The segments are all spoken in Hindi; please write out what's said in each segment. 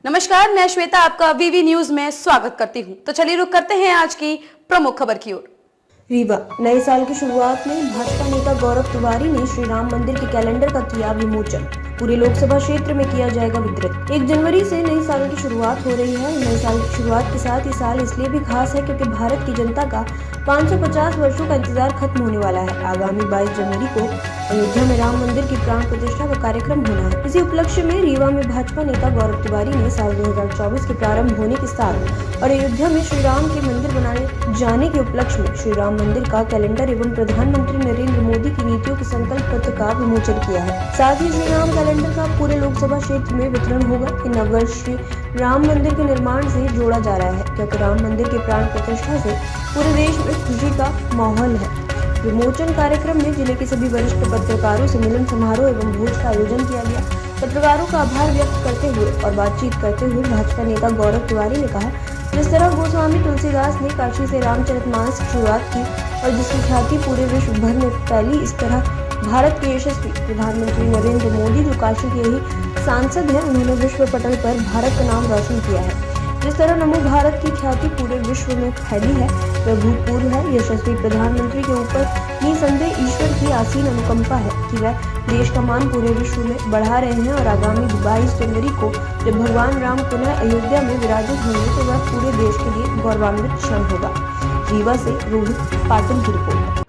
नमस्कार, मैं श्वेता आपका वीवी न्यूज में स्वागत करती हूं। तो चलिए रुक करते हैं आज की प्रमुख खबर की ओर। रीवा नए साल की शुरुआत में भाजपा नेता गौरव तिवारी ने श्री राम मंदिर के कैलेंडर का किया विमोचन। पूरे लोकसभा क्षेत्र में किया जाएगा वितरित। 1 जनवरी से नए साल की शुरुआत हो रही है। नए साल की शुरुआत के साथ ये साल इसलिए भी खास है क्योंकि भारत की जनता का 550 वर्षों का इंतजार खत्म होने वाला है। आगामी 22 जनवरी को अयोध्या में राम मंदिर की प्राण प्रतिष्ठा का कार्यक्रम होना है। इसी उपलक्ष्य में रीवा में भाजपा नेता गौरव तिवारी ने साल 2024 के प्रारंभ होने के साथ और अयोध्या में श्री राम के मंदिर बनाने जाने के उपलक्ष्य में श्री राम मंदिर का कैलेंडर एवं प्रधानमंत्री नरेंद्र मोदी की नीतियों के संकल्प पत्र का विमोचन किया है। साथ ही श्री राम कैलेंडर का पूरे लोकसभा क्षेत्र में वितरण होगा। इन नववर्ष श्री राम मंदिर के निर्माण से जोड़ा जा रहा है क्योंकि राम मंदिर के प्राण प्रतिष्ठा से पूरे देश में खुशी का माहौल है। विमोचन कार्यक्रम में जिले के सभी वरिष्ठ पत्रकारों से मिलन समारोह एवं भोज का आयोजन किया गया। पत्रकारों का आभार व्यक्त करते हुए और बातचीत करते हुए भाजपा नेता गौरव तिवारी ने कहा, जिस तरह गोस्वामी तुलसीदास ने काशी से रामचरितमानस की शुरुआत की और जिसकी ख्याति पूरे विश्व भर में फैली, इस तरह भारत के यशस्वी प्रधानमंत्री नरेंद्र मोदी जो काशी के ही सांसद हैं, उन्होंने विश्व पटल पर भारत का नाम रोशन किया है। जिस तरह नमो भारत की ख्याति पूरे विश्व में फैली है, वह भूतपूर्व है। यशस्वी प्रधानमंत्री के ऊपर निसंदेह ईश्वर की आसीन अनुकंपा है कि वह देश का मान पूरे विश्व में बढ़ा रहे हैं और आगामी 22 जनवरी को जब भगवान राम पुनः अयोध्या में विराजित होंगे तो वह पूरे देश के लिए गौरवान्वित क्षण होगा। रीवा से रोहित पाटिल की रिपोर्ट।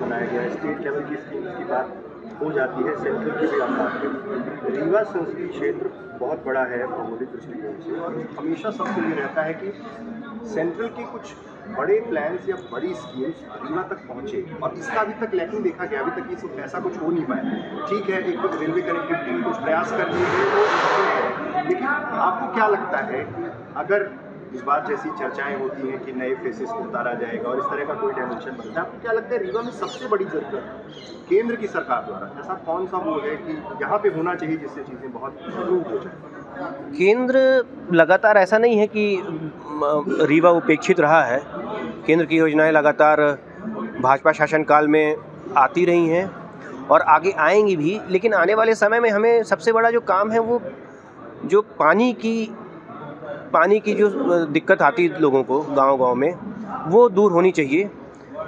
बनाया गया स्टेट लेवल की स्कीम्स की बात हो जाती है, सेंट्रल की भी आप बात करें। रीवा संसदीय क्षेत्र बहुत बड़ा है भौगोलिक दृष्टिकोण से और हमेशा सबको ये रहता है कि सेंट्रल के कुछ बड़े प्लान्स या बड़ी स्कीम्स रीवा तक पहुँचे और इसका अभी तक लैकिंग देखा गया। अभी तक ये सब ऐसा कुछ हो नहीं पाया। ठीक है, एक कुछ रेलवे कनेक्टिविटी में कुछ प्रयास कर दिए गए तो, लेकिन आपको क्या लगता है अगर इस बात जैसी चर्चाएं होती हैं कि नए फेसेस को उतारा जाएगा और इस तरह का कोई डायमेंशन बनता है, आपको क्या लगता है रीवा में सबसे बड़ी जरूरत केंद्र की सरकार द्वारा ऐसा कौन सा वो है कि यहाँ पे होना चाहिए जिससे चीज़ें बहुत इम्प्रूव हो जाए? केंद्र लगातार ऐसा नहीं है कि रीवा उपेक्षित रहा है। केंद्र की योजनाएं लगातार भाजपा शासनकाल में आती रही हैं और आगे आएंगी भी, लेकिन आने वाले समय में हमें सबसे बड़ा जो काम है वो जो पानी की जो दिक्कत आती है लोगों को गांव-गांव में, वो दूर होनी चाहिए।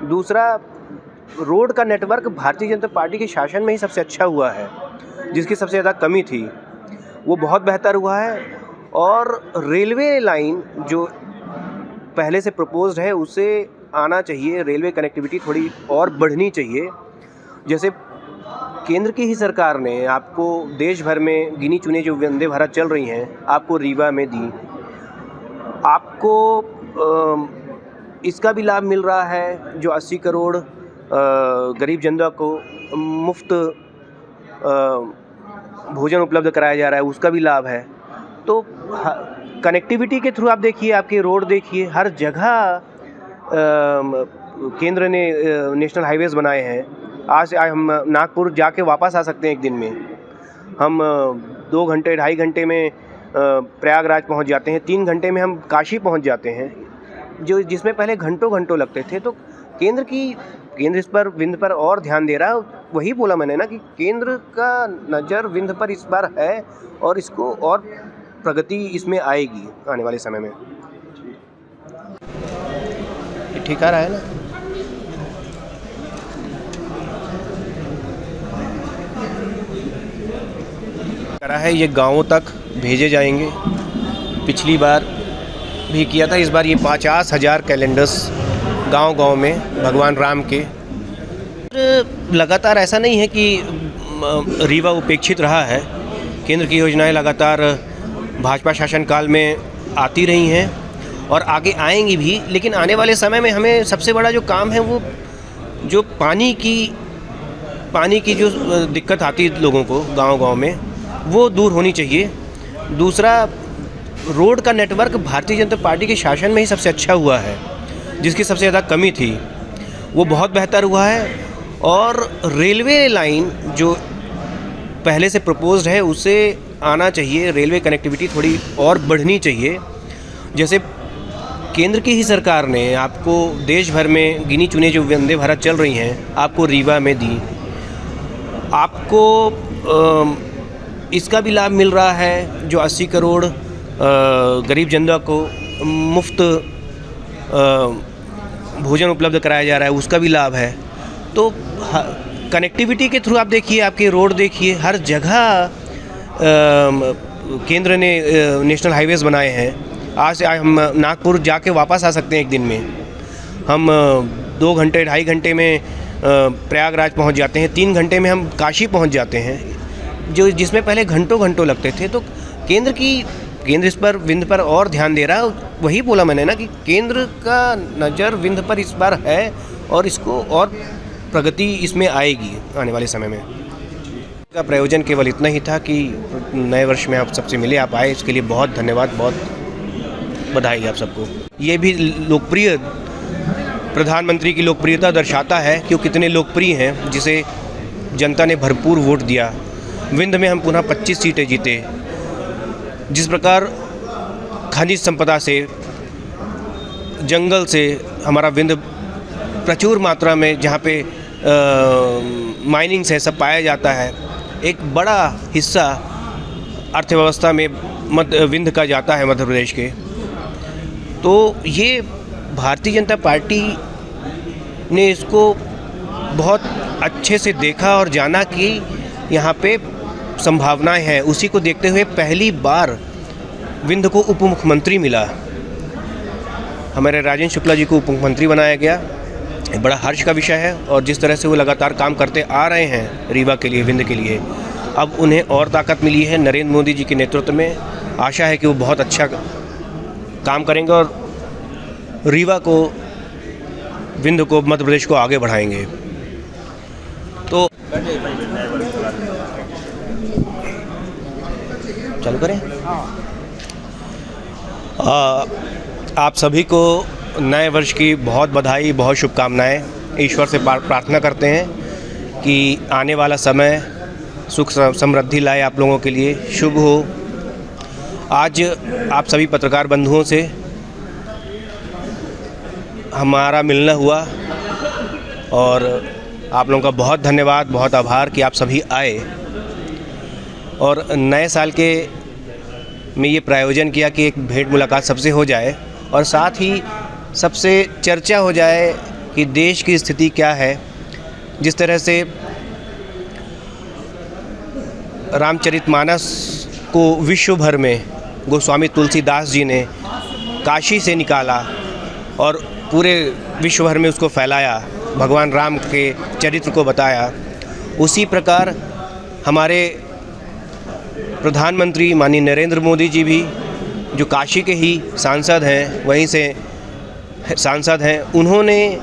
दूसरा, रोड का नेटवर्क भारतीय जनता पार्टी के शासन में ही सबसे अच्छा हुआ है, जिसकी सबसे ज़्यादा कमी थी वो बहुत बेहतर हुआ है। और रेलवे लाइन जो पहले से प्रपोज्ड है उसे आना चाहिए, रेलवे कनेक्टिविटी थोड़ी और बढ़नी चाहिए। जैसे केंद्र की ही सरकार ने आपको देश भर में गिनी चुनी जो वंदे भारत चल रही हैं आपको रीवा में दी, आपको इसका भी लाभ मिल रहा है। जो 80 करोड़ गरीब जनता को मुफ्त भोजन उपलब्ध कराया जा रहा है, उसका भी लाभ है। तो कनेक्टिविटी के थ्रू आप देखिए, आपके रोड देखिए, हर जगह केंद्र ने नेशनल हाईवेज़ बनाए हैं। आज हम नागपुर जाके वापस आ सकते हैं एक दिन में। हम 2 घंटे 2.5 घंटे में प्रयागराज पहुंच जाते हैं, 3 घंटे में हम काशी पहुंच जाते हैं, जो जिसमें पहले घंटों लगते थे। तो केंद्र इस पर विंध्य पर और ध्यान दे रहा है। वही बोला मैंने ना कि केंद्र का नज़र विंध्य पर इस बार है और इसको और प्रगति इसमें आएगी आने वाले समय में। ठीक आ रहा है ना? करा है, ये गाँवों तक भेजे जाएंगे। पिछली बार भी किया था, इस बार ये 50,000 कैलेंडर्स गांव-गांव में भगवान राम के। लगातार ऐसा नहीं है कि रीवा उपेक्षित रहा है। केंद्र की योजनाएं लगातार भाजपा शासनकाल में आती रही हैं और आगे आएंगी भी, लेकिन आने वाले समय में हमें सबसे बड़ा जो काम है वो जो पानी की जो दिक्कत आती है लोगों को गांव-गांव में, वो दूर होनी चाहिए। दूसरा, रोड का नेटवर्क भारतीय जनता पार्टी के शासन में ही सबसे अच्छा हुआ है, जिसकी सबसे ज़्यादा कमी थी वो बहुत बेहतर हुआ है। और रेलवे लाइन जो पहले से प्रपोज्ड है उसे आना चाहिए, रेलवे कनेक्टिविटी थोड़ी और बढ़नी चाहिए। जैसे केंद्र की ही सरकार ने आपको देश भर में गिनी चुनी जो वंदे भारत चल रही हैं आपको रीवा में दी। आपको इसका भी लाभ मिल रहा है। जो 80 करोड़ गरीब जनता को मुफ्त भोजन उपलब्ध कराया जा रहा है, उसका भी लाभ है। तो कनेक्टिविटी के थ्रू आप देखिए, आपके रोड देखिए, हर जगह केंद्र ने नेशनल हाईवेज़ बनाए हैं। आज हम नागपुर जाके वापस आ सकते हैं एक दिन में। हम 2 घंटे 2.5 घंटे में प्रयागराज पहुंच जाते हैं, 3 घंटे में हम काशी पहुंच जाते हैं, जिसमें पहले घंटों लगते थे। तो केंद्र इस पर विंध्य पर और ध्यान दे रहा है। वही बोला मैंने ना कि केंद्र का नज़र विंध्य पर इस बार है और इसको और प्रगति इसमें आएगी आने वाले समय में। का प्रयोजन केवल इतना ही था कि नए वर्ष में आप सबसे मिले, आप आए, इसके लिए बहुत धन्यवाद, बहुत बधाई आप सबको। ये भी लोकप्रिय प्रधानमंत्री की लोकप्रियता दर्शाता है कि वो कितने लोकप्रिय हैं, जिसे जनता ने भरपूर वोट दिया। विंध्य में हम पुनः 25 सीटें जीते। जिस प्रकार खनिज संपदा से, जंगल से हमारा विंध्य प्रचुर मात्रा में, जहाँ पे माइनिंग्स है, सब पाया जाता है। एक बड़ा हिस्सा अर्थव्यवस्था में विंध्य का जाता है मध्य प्रदेश के। तो ये भारतीय जनता पार्टी ने इसको बहुत अच्छे से देखा और जाना कि यहाँ पे संभावनाएं हैं। उसी को देखते हुए पहली बार विंध्य को उप मुख्यमंत्री मिला। हमारे राजेंद्र शुक्ला जी को उप मुख्यमंत्री बनाया गया। एक बड़ा हर्ष का विषय है। और जिस तरह से वो लगातार काम करते आ रहे हैं रीवा के लिए, विंध्य के लिए, अब उन्हें और ताकत मिली है नरेंद्र मोदी जी के नेतृत्व में। आशा है कि वो बहुत अच्छा काम करेंगे और रीवा को, विंध्य को, मध्य प्रदेश को आगे बढ़ाएंगे। तो चालू करें। आप सभी को नए वर्ष की बहुत बधाई, बहुत शुभकामनाएं। ईश्वर से प्रार्थना करते हैं कि आने वाला समय सुख समृद्धि लाए, आप लोगों के लिए शुभ हो। आज आप सभी पत्रकार बंधुओं से हमारा मिलना हुआ और आप लोगों का बहुत धन्यवाद, बहुत आभार कि आप सभी आए और नए साल के में ये प्रायोजन किया कि एक भेंट मुलाकात सबसे हो जाए और साथ ही सबसे चर्चा हो जाए कि देश की स्थिति क्या है। जिस तरह से रामचरितमानस को विश्व भर में गोस्वामी तुलसीदास जी ने काशी से निकाला और पूरे विश्व भर में उसको फैलाया, भगवान राम के चरित्र को बताया। उसी प्रकार हमारे प्रधानमंत्री माननीय नरेंद्र मोदी जी भी, जो काशी के ही सांसद हैं, वहीं से सांसद हैं, उन्होंने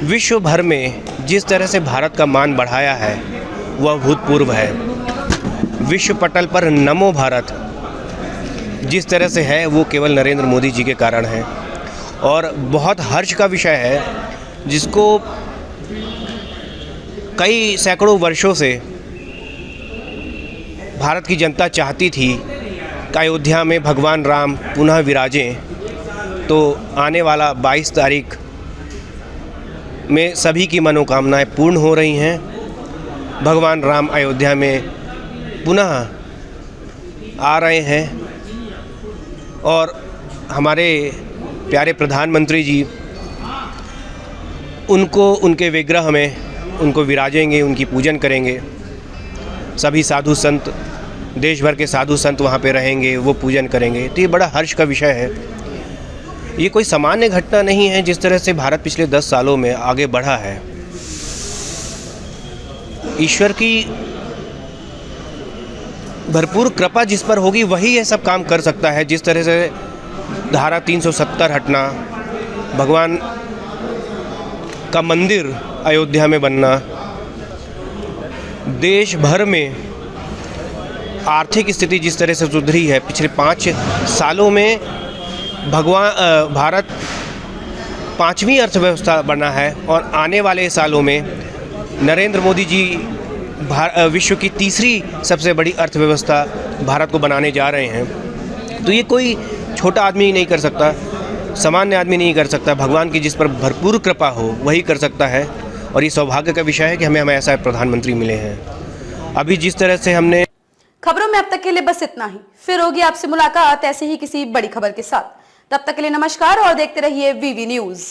विश्व भर में जिस तरह से भारत का मान बढ़ाया है वह अभूतपूर्व है। विश्व पटल पर नमो भारत जिस तरह से है वो केवल नरेंद्र मोदी जी के कारण है। और बहुत हर्ष का विषय है जिसको कई सैकड़ों वर्षों से भारत की जनता चाहती थी कि अयोध्या में भगवान राम पुनः विराजें। तो आने वाला 22 तारीख में सभी की मनोकामनाएं पूर्ण हो रही हैं। भगवान राम अयोध्या में पुनः आ रहे हैं और हमारे प्यारे प्रधानमंत्री जी उनको, उनके विग्रह में उनको विराजेंगे, उनकी पूजन करेंगे। सभी साधु संत, देश भर के साधु संत वहाँ पे रहेंगे, वो पूजन करेंगे। तो ये बड़ा हर्ष का विषय है। ये कोई सामान्य घटना नहीं है। जिस तरह से भारत पिछले 10 सालों में आगे बढ़ा है, ईश्वर की भरपूर कृपा जिस पर होगी वही ये सब काम कर सकता है। जिस तरह से धारा 370 हटना, भगवान का मंदिर अयोध्या में बनना, देश भर में आर्थिक स्थिति जिस तरह से सुधरी है पिछले 5 सालों में, भारत 5वीं अर्थव्यवस्था बना है और आने वाले सालों में नरेंद्र मोदी जी विश्व की 3री सबसे बड़ी अर्थव्यवस्था भारत को बनाने जा रहे हैं। तो ये कोई छोटा आदमी नहीं कर सकता, सामान्य आदमी नहीं कर सकता। भगवान की जिस पर भरपूर कृपा हो वही कर सकता है। और ये सौभाग्य का विषय है कि हमें ऐसा प्रधानमंत्री मिले हैं। अभी जिस तरह से हमने खबरों में अब तक के लिए बस इतना ही। फिर होगी आपसे मुलाकात ऐसे ही किसी बड़ी खबर के साथ। तब तक के लिए नमस्कार और देखते रहिए वीवी न्यूज।